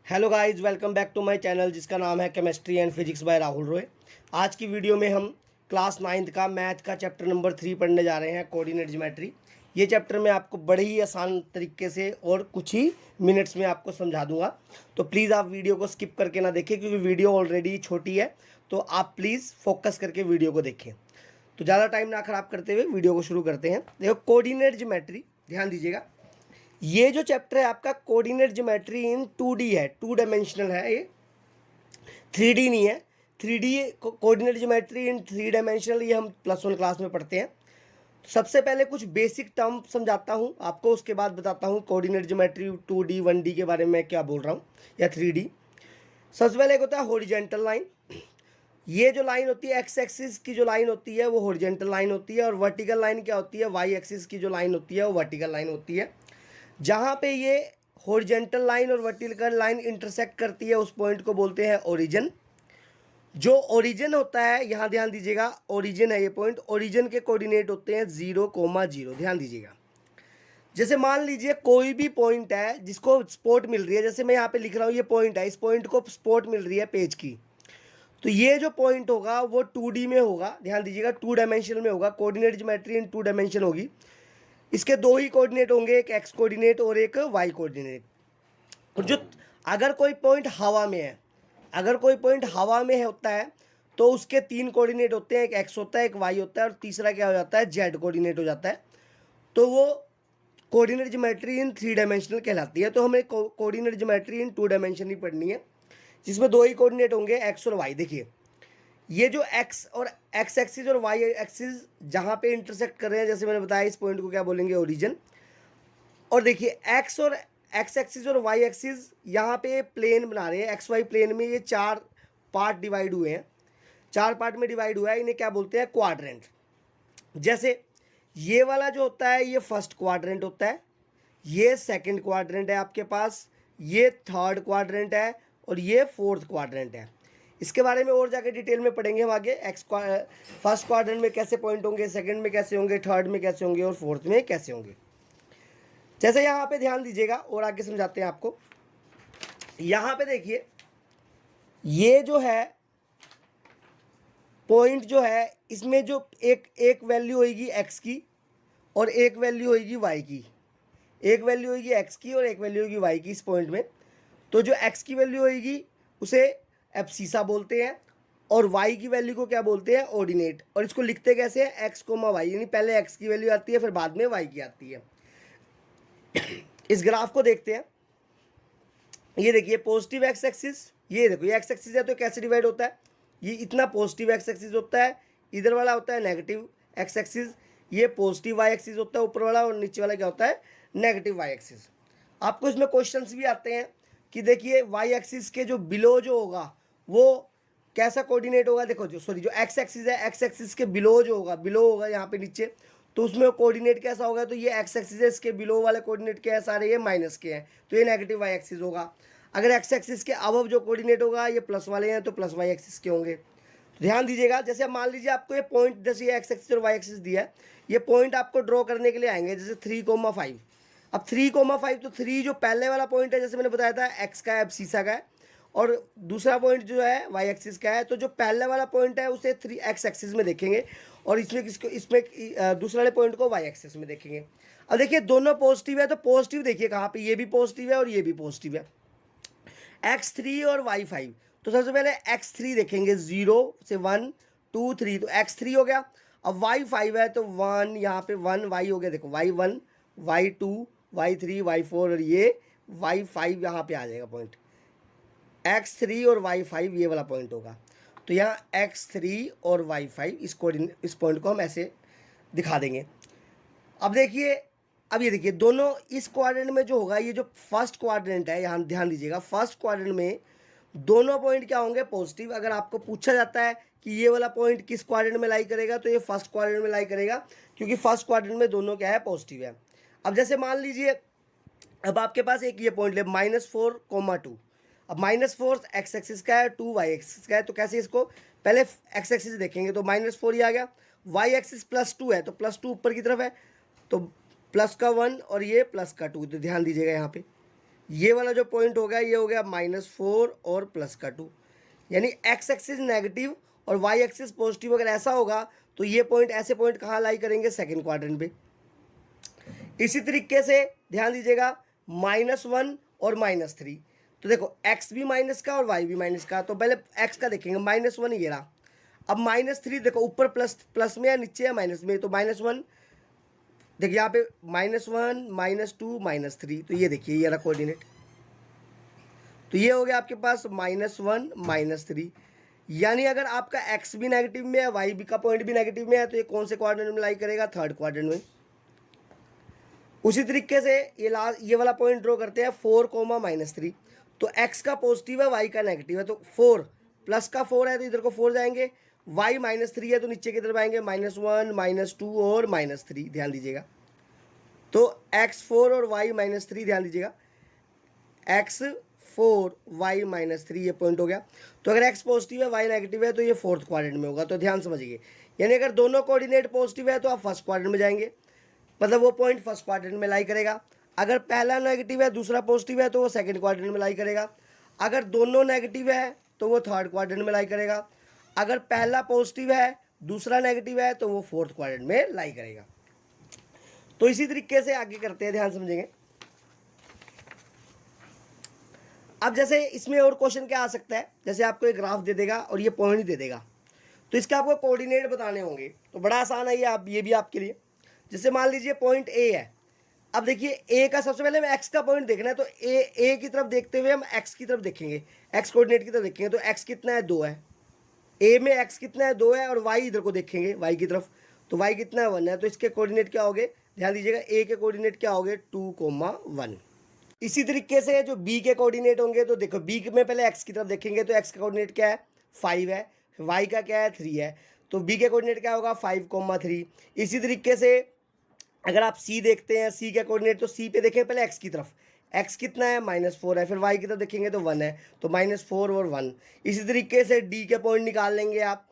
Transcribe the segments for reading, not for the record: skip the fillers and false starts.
Hello guys, welcome back to my channel जिसका नाम है chemistry and physics by Rahul Roy. आज की वीडियो में हम क्लास 9th का मैथ का चैप्टर नंबर 3 पढ़ने जा रहे हैं, कोऑर्डिनेट ज्योमेट्री। ये चैप्टर मैं आपको बड़े ही आसान तरीके से और कुछ ही मिनट्स में आपको समझा दूंगा, तो प्लीज़ आप वीडियो को स्किप करके ना देखें क्योंकि वीडियो ऑलरेडी छोटी है। तो आप प्लीज़ फोकस करके वीडियो को देखें। तो ज़्यादा टाइम ना ख़राब करते हुए वीडियो को शुरू करते हैं। देखो, कोऑर्डिनेट ज्योमेट्री, ध्यान दीजिएगा। ये जो चैप्टर है आपका कोऑर्डिनेट ज्योमेट्री इन 2D है, 2 डायमेंशनल है ये, 3D नहीं है। 3D कोऑर्डिनेट ज्योमेट्री इन 3 डायमेंशनल ये हम +1 क्लास में पढ़ते हैं। सबसे पहले कुछ बेसिक टर्म समझाता हूँ आपको, उसके बाद बताता हूँ कोऑर्डिनेट ज्योमेट्री 2D 1D के बारे में क्या बोल रहा हूँ, या 3D। सबसे पहले एक होता है हॉरिजॉन्टल लाइन। ये जो लाइन होती है एक्स एक्सिस की जो लाइन होती है वो हॉरिजॉन्टल लाइन होती है, और वर्टिकल लाइन क्या होती है, वाई एक्सिस की जो लाइन होती है वो वर्टिकल लाइन होती है। जहाँ पे ये हॉरिजॉन्टल लाइन और वर्टिकल लाइन इंटरसेक्ट करती है उस पॉइंट को बोलते हैं ओरिजिन। जो ओरिजिन होता है, यहाँ ध्यान दीजिएगा, ओरिजिन है ये पॉइंट, ओरिजिन के कोऑर्डिनेट होते हैं 0,0। ध्यान दीजिएगा, जैसे मान लीजिए कोई भी पॉइंट है जिसको स्पॉट मिल रही है, जैसे मैं यहाँ पे लिख रहा हूँ ये पॉइंट है, इस पॉइंट को स्पॉट मिल रही है पेज की, तो ये जो पॉइंट होगा वो 2D में होगा। ध्यान दीजिएगा, 2 डायमेंशन में होगा। कोऑर्डिनेट ज्योमेट्री इन 2 डायमेंशन होगी। इसके 2 ही कोऑर्डिनेट होंगे, एक एक्स कोऑर्डिनेट और एक वाई कोऑर्डिनेट। और जो अगर कोई पॉइंट हवा में है, अगर कोई पॉइंट हवा में होता है तो उसके 3 कोऑर्डिनेट होते हैं, एक एक्स होता है, एक वाई होता है, और तीसरा क्या हो जाता है, जेड कोऑर्डिनेट हो जाता है। तो वो कोऑर्डिनेट ज्योमेट्री इन 3 डायमेंशनल कहलाती है। तो हमें कोऑर्डिनेट ज्योमेट्री इन 2 डायमेंशन ही पढ़नी है, जिसमें 2 ही कोऑर्डिनेट होंगे, एक्स और वाई। देखिए, ये जो एक्स और एक्स एक्सिस और वाई एक्सिस जहाँ पे इंटरसेक्ट कर रहे हैं, जैसे मैंने बताया, इस पॉइंट को क्या बोलेंगे, ओरिजिन। और देखिए, एक्स और एक्स एक्सिस और वाई एक्सिस यहाँ पे प्लेन बना रहे हैं, एक्स वाई प्लेन में ये 4 पार्ट डिवाइड हुए हैं, 4 पार्ट में डिवाइड हुआ है, इन्हें क्या बोलते हैं, क्वाड्रेंट। जैसे ये वाला जो होता है ये फर्स्ट क्वाड्रेंट होता है, ये सेकंड क्वाड्रेंट है आपके पास, ये थर्ड क्वाड्रेंट है, और ये फोर्थ क्वाड्रेंट है। इसके बारे में और जाके डिटेल में पढ़ेंगे हम आगे। फर्स्ट क्वाड्रेंट में कैसे पॉइंट होंगे, सेकंड में कैसे होंगे, थर्ड में कैसे होंगे, और फोर्थ में कैसे होंगे। जैसे यहाँ पे ध्यान दीजिएगा और आगे समझाते हैं आपको। यहाँ पे देखिए, ये जो है पॉइंट जो है, इसमें जो एक वैल्यू होगी एक्स की और एक वैल्यू होगी वाई की, एक वैल्यू होगी एक्स की और एक वैल्यू होगी वाई की इस पॉइंट में। तो जो एक्स की वैल्यू होगी उसे एब्सिसा बोलते हैं, और वाई की वैल्यू को क्या बोलते हैं, ऑर्डिनेट। और इसको लिखते कैसे हैं, एक्स कोमा वाई, यानी पहले एक्स की वैल्यू आती है फिर बाद में वाई की आती है। इस ग्राफ को देखते हैं। ये देखिए, पॉजिटिव एक्स एक्सिस, ये देखो ये एक्स एक्सिस है तो कैसे डिवाइड होता है, ये इतना पॉजिटिव एक्स एक्सिस होता है, इधर वाला होता है नेगेटिव एक्स एक्सिस, ये पॉजिटिव वाई एक्सिस होता है ऊपर वाला, और नीचे वाला क्या होता है, नेगेटिव वाई एक्सिस। आपको इसमें क्वेश्चंस भी आते हैं कि देखिए वाई एक्सिस के जो बिलो जो होगा वो कैसा कोऑर्डिनेट होगा। देखो, जो एक्स एक्सिस है, एक्स एक्सिस के बिलो जो होगा, बिलो होगा यहाँ पे नीचे, तो उसमें कोऑर्डिनेट कैसा होगा, तो ये एक्स एक्सिस है, इसके बिलो वाले कोऑर्डिनेट क्या है, सारे ये माइनस के हैं, तो ये नेगेटिव वाई एक्सिस होगा। अगर एक्स एक्सिस के अबव जो कोऑर्डिनेट होगा ये प्लस वाले हैं तो प्लस वाई एक्सिस के होंगे। तो ध्यान दीजिएगा, जैसे मान लीजिए आपको ये पॉइंट, जैसे ये एक्स एक्सिस और वाई एक्सिस दिया है, ये पॉइंट आपको ड्रॉ करने के लिए आएंगे, जैसे 3,5। अब 3,5, तो 3 जो पहले वाला पॉइंट है, जैसे मैंने बताया था, एक्स का है, एब्सिसा का है, और दूसरा पॉइंट जो है वाई एक्सिस का है। तो जो पहले वाला पॉइंट है उसे 3 एक्स एक्सिस में देखेंगे, और इसमें दूसरे वाले पॉइंट को वाई एक्सिस में देखेंगे। अब देखिए, दोनों पॉजिटिव है, तो पॉजिटिव देखिए कहाँ पे, ये भी पॉजिटिव है और ये भी पॉजिटिव है, x3 और y5। तो सबसे पहले x3 देखेंगे, 0 से 1 2 3, तो x3 हो गया। अब y5 है तो 1, यहाँ पे 1 y हो गया, देखो y1 y2 y3 y4, और ये y5 यहाँ पे आ जाएगा पॉइंट, x3 और y5 ये वाला पॉइंट होगा। तो यहाँ x3 और y5 इस पॉइंट को हम ऐसे दिखा देंगे। अब देखिए, अब ये देखिए, दोनों इस क्वाड्रेंट में जो होगा, ये जो फर्स्ट क्वाड्रेंट है, यहाँ ध्यान दीजिएगा, फर्स्ट क्वाड्रेंट में दोनों पॉइंट क्या होंगे, पॉजिटिव। अगर आपको पूछा जाता है कि ये वाला पॉइंट किस क्वाड्रेंट में लाई करेगा, तो ये फर्स्ट क्वाड्रेंट में लाई करेगा, क्योंकि फर्स्ट क्वाड्रेंट में दोनों क्या है, पॉजिटिव है। अब जैसे मान लीजिए, अब आपके पास एक ये पॉइंट ले -4,2, अब -4 एक्स एक्सिस का है, 2 वाई एक्सिस का है, तो कैसे इसको पहले एक्स एक्सिस देखेंगे, तो -4 ही आ गया, वाई एक्सिस +2 है, तो +2 ऊपर की तरफ है, तो प्लस का 1 और ये प्लस का 2, तो ध्यान दीजिएगा यहाँ पे ये वाला जो पॉइंट हो गया ये हो गया -4 और +2, यानी एक्स एक्सिस नेगेटिव और वाई एक्सिस पॉजिटिव। अगर ऐसा होगा तो ये पॉइंट, ऐसे पॉइंट कहाँ लाई करेंगे, सेकंड क्वाड्रेंट पे। इसी तरीके से ध्यान दीजिएगा -1 और -3, तो देखो x भी माइनस का और y भी माइनस का, तो पहले x का देखेंगे, -1 ये रहा। अब -3 देखो ऊपर प्लस में या नीचे या माइनस में, तो -1 देखिए यहाँ पे -1 -2 -3, तो ये देखिए ये रहा कोऑर्डिनेट। तो ये हो गया आपके पास -1 -3, यानी अगर आपका x भी नेगेटिव में है, y भी का पॉइंट भी नेगेटिव में है, तो ये कौन से क्वाड्रेंट में लाई करेगा, थर्ड क्वाड्रेंट में। उसी तरीके से ये वाला पॉइंट ड्रॉ करते हैं 4, -3, तो x का पॉजिटिव है, y का नेगेटिव है, तो 4 प्लस का 4 है तो इधर को 4 जाएंगे, y -3 है तो नीचे की तरफ आएंगे -1 -2 और -3, ध्यान दीजिएगा। तो x4 और y -3, ध्यान दीजिएगा x4 y -3 ये पॉइंट हो गया। तो अगर x पॉजिटिव है y नेगेटिव है तो ये फोर्थ क्वाड्रेंट में होगा, तो ध्यान समझिए। यानी अगर दोनों कोऑर्डिनेट पॉजिटिव है तो आप फर्स्ट क्वाड्रेंट में जाएंगे, मतलब वो पॉइंट फर्स्ट क्वाड्रेंट में लाई करेगा। अगर पहला नेगेटिव है दूसरा पॉजिटिव है तो वो सेकंड क्वाड्रेंट में लाई करेगा। अगर दोनों नेगेटिव है तो वो थर्ड क्वाड्रेंट में लाई करेगा। अगर पहला पॉजिटिव है दूसरा नेगेटिव है तो वो फोर्थ क्वाड्रेंट में लाई करेगा। तो इसी तरीके से आगे करते हैं, ध्यान समझेंगे। अब जैसे इसमें और क्वेश्चन क्या आ सकता है, जैसे आपको एक ग्राफ दे देगा और ये पॉइंट दे देगा, तो इसके आपको कोऑर्डिनेट बताने होंगे, तो बड़ा आसान है ये भी आपके लिए। जैसे मान लीजिए पॉइंट ए है, अब देखिए ए का सबसे पहले हमें एक्स का पॉइंट देखना है, तो ए की तरफ देखते हुए हम एक्स की तरफ देखेंगे, एक्स कोऑर्डिनेट की तरफ देखेंगे, तो एक्स कितना है, 2 है। ए में एक्स कितना है, 2 है, और वाई इधर को देखेंगे वाई की तरफ, तो वाई कितना है, 1 है। तो इसके कोऑर्डिनेट क्या होंगे, ध्यान दीजिएगा, ए के कोऑर्डिनेट क्या होंगे, 2, 1। इसी तरीके से जो बी के कोऑर्डिनेट होंगे, तो देखो बी में पहले एक्स की तरफ देखेंगे, तो एक्स का कोऑर्डिनेट क्या है, 5 है, वाई का क्या है, 3 है, तो बी के कोऑर्डिनेट क्या होगा, 5, 3। इसी तरीके से अगर आप सी देखते हैं, सी का कोऑर्डिनेट, तो सी पे देखें पहले एक्स की तरफ, एक्स कितना है, -4 है, फिर वाई की तरफ देखेंगे तो 1 है, तो -4 और 1। इसी तरीके से डी के पॉइंट निकाल लेंगे आप,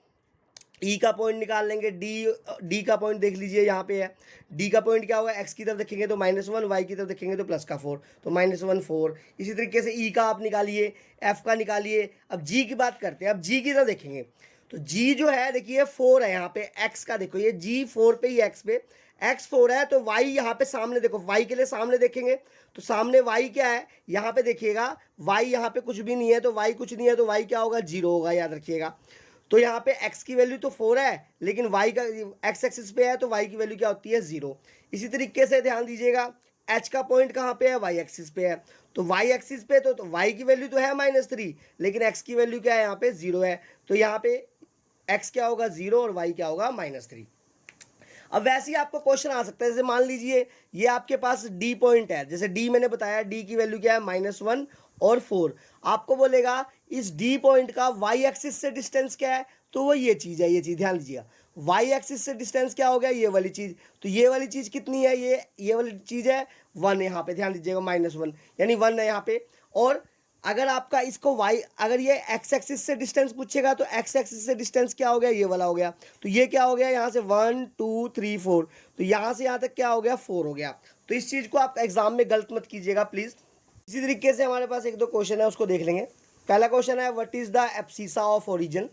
ई का पॉइंट निकाल लेंगे, डी का पॉइंट देख लीजिए यहाँ पे है, डी का पॉइंट क्या होगा, एक्स की तरफ देखेंगे तो -1, वाई की तरफ देखेंगे तो +4, तो -1 4। इसी तरीके से ई का आप निकालिए, एफ का निकालिए। अब जी की बात करते हैं, अब जी की तरफ देखेंगे, तो जी जो है देखिए 4 है यहाँ पे, एक्स का देखो ये जी 4 पे ही, एक्स पे एक्स 4 है, तो वाई यहाँ पे सामने देखो, वाई के लिए सामने देखेंगे, तो सामने वाई क्या है, यहाँ पे देखिएगा वाई यहाँ पे कुछ भी नहीं है, तो वाई कुछ नहीं है, तो वाई क्या होगा, 0 होगा, याद रखिएगा। तो यहाँ पे x की वैल्यू तो 4 है, लेकिन y का x एक्सिस पे है, तो y की वैल्यू क्या होती है, 0। इसी तरीके से ध्यान दीजिएगा, h का पॉइंट कहाँ पे है, y एक्सिस पे है, तो y एक्सिस पे तो y की वैल्यू तो है -3, लेकिन x की वैल्यू क्या है, यहाँ पे 0 है, तो यहाँ पे x क्या होगा, 0, और y क्या होगा, -3। अब वैसे ही आपको क्वेश्चन आ सकता है, जैसे मान लीजिए ये आपके पास डी पॉइंट है, जैसे डी मैंने बताया, डी की वैल्यू क्या है, -1 और 4। आपको बोलेगा इस डी पॉइंट का वाई एक्सिस से डिस्टेंस क्या है, तो वो ये चीज़ है, ये चीज़ ध्यान दीजिएगा, वाई एक्सिस से डिस्टेंस क्या हो गया, ये वाली चीज़, तो ये वाली चीज़ कितनी है, ये वाली चीज़ है 1, यहाँ पे ध्यान दीजिएगा, -1 यानी 1 है यहाँ पे। और अगर आपका इसको y, अगर ये x एक्सिस से डिस्टेंस पूछेगा तो x एक्सिस से डिस्टेंस क्या हो गया, ये वाला हो गया, तो ये क्या हो गया, यहाँ से 1 2 3 4, तो यहाँ से यहाँ तक क्या हो गया, 4 हो गया। तो इस चीज़ को आप एग्जाम में गलत मत कीजिएगा प्लीज़। इसी तरीके से हमारे पास 1-2 क्वेश्चन है, उसको देख लेंगे। पहला क्वेश्चन है, what is the abscissa of origin.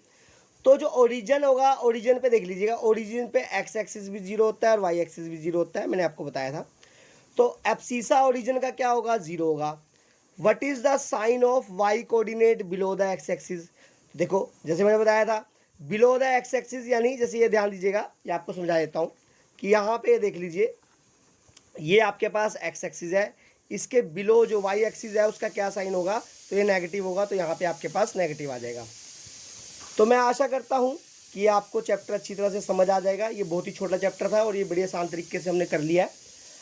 तो जो ओरिजिन होगा, ओरिजिन पे देख लीजिएगा, ओरिजिन पे x एक्सिस भी 0 होता है और y एक्सिस भी 0 होता है, मैंने आपको बताया था। तो एब्सिसा ओरिजिन का क्या होगा, 0 होगा। What is the sign of y coordinate below the x axis. देखो जैसे मैंने बताया था, बिलो द x एक्सिस यानी, जैसे ये ध्यान दीजिएगा, ये आपको समझा देता हूँ कि यहाँ पे देख लीजिए, ये आपके पास x एक्सिस है, इसके बिलो जो y एक्सिस है उसका क्या साइन होगा, तो ये नेगेटिव होगा, तो यहाँ पे आपके पास नेगेटिव आ जाएगा। तो मैं आशा करता हूँ कि आपको चैप्टर अच्छी तरह से समझ आ जाएगा। ये बहुत ही छोटा चैप्टर था और ये बड़े आसान तरीके से हमने कर लिया है।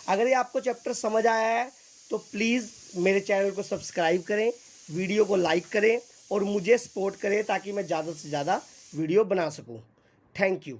अगर ये आपको चैप्टर समझ आया है तो प्लीज़ मेरे चैनल को सब्सक्राइब करें, वीडियो को लाइक करें और मुझे सपोर्ट करें, ताकि मैं ज़्यादा से ज़्यादा वीडियो बना सकूं। Thank you.